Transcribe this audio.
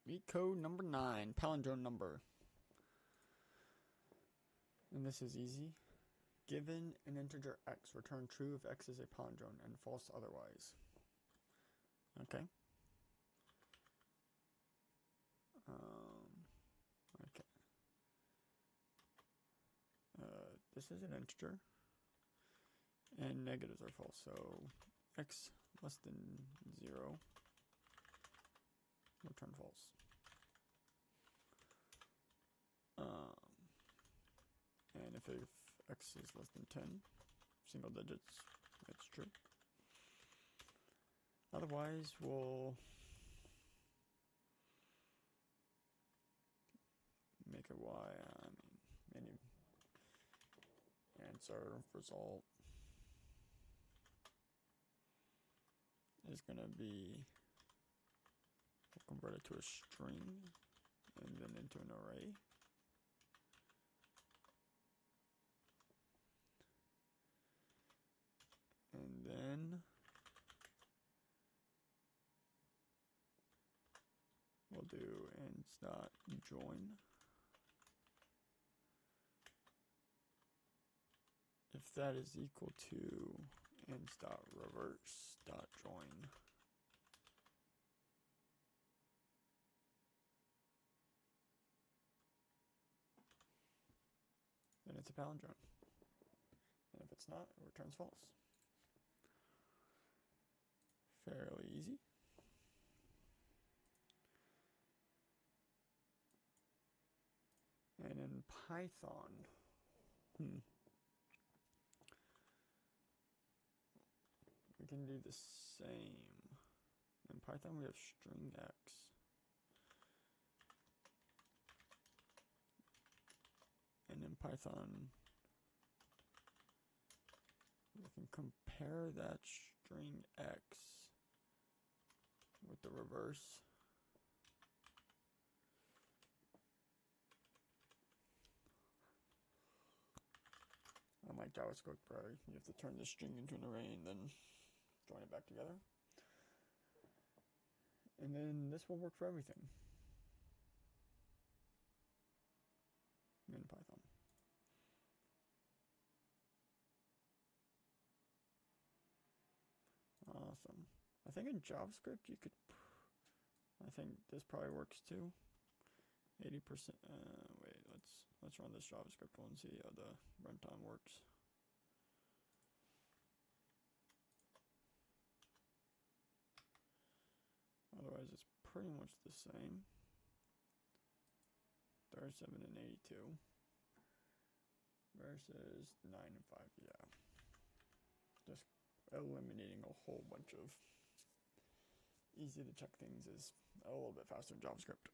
Leet code number 9, palindrome number. And this is easy. Given an integer x, return true if x is a palindrome and false otherwise. Okay. Okay. This is an integer, and negatives are false, so x less than 0, return false. And if x is less than 10, single digits, it's true. Otherwise, we'll make a y, any answer result is going to be, we'll convert it to a string and then into an array. And then we'll do ends.join. If that is equal to ends.reverse.join, then it's a palindrome. And if it's not, it returns false. Fairly easy. And in Python, we can do the same. In Python, we have string x. And in Python, we can compare that string x with the reverse. Unlike JavaScript, where you have to turn the string into an array and then join it back together. And then this will work for everything in Python. Awesome. I think in JavaScript you could, I think this probably works too. 80%, wait, let's run this JavaScript one and see how the runtime works. Otherwise it's pretty much the same. 37 and 82 versus 9 and 5, yeah. Just eliminating a whole bunch of easy to check things is a little bit faster in JavaScript.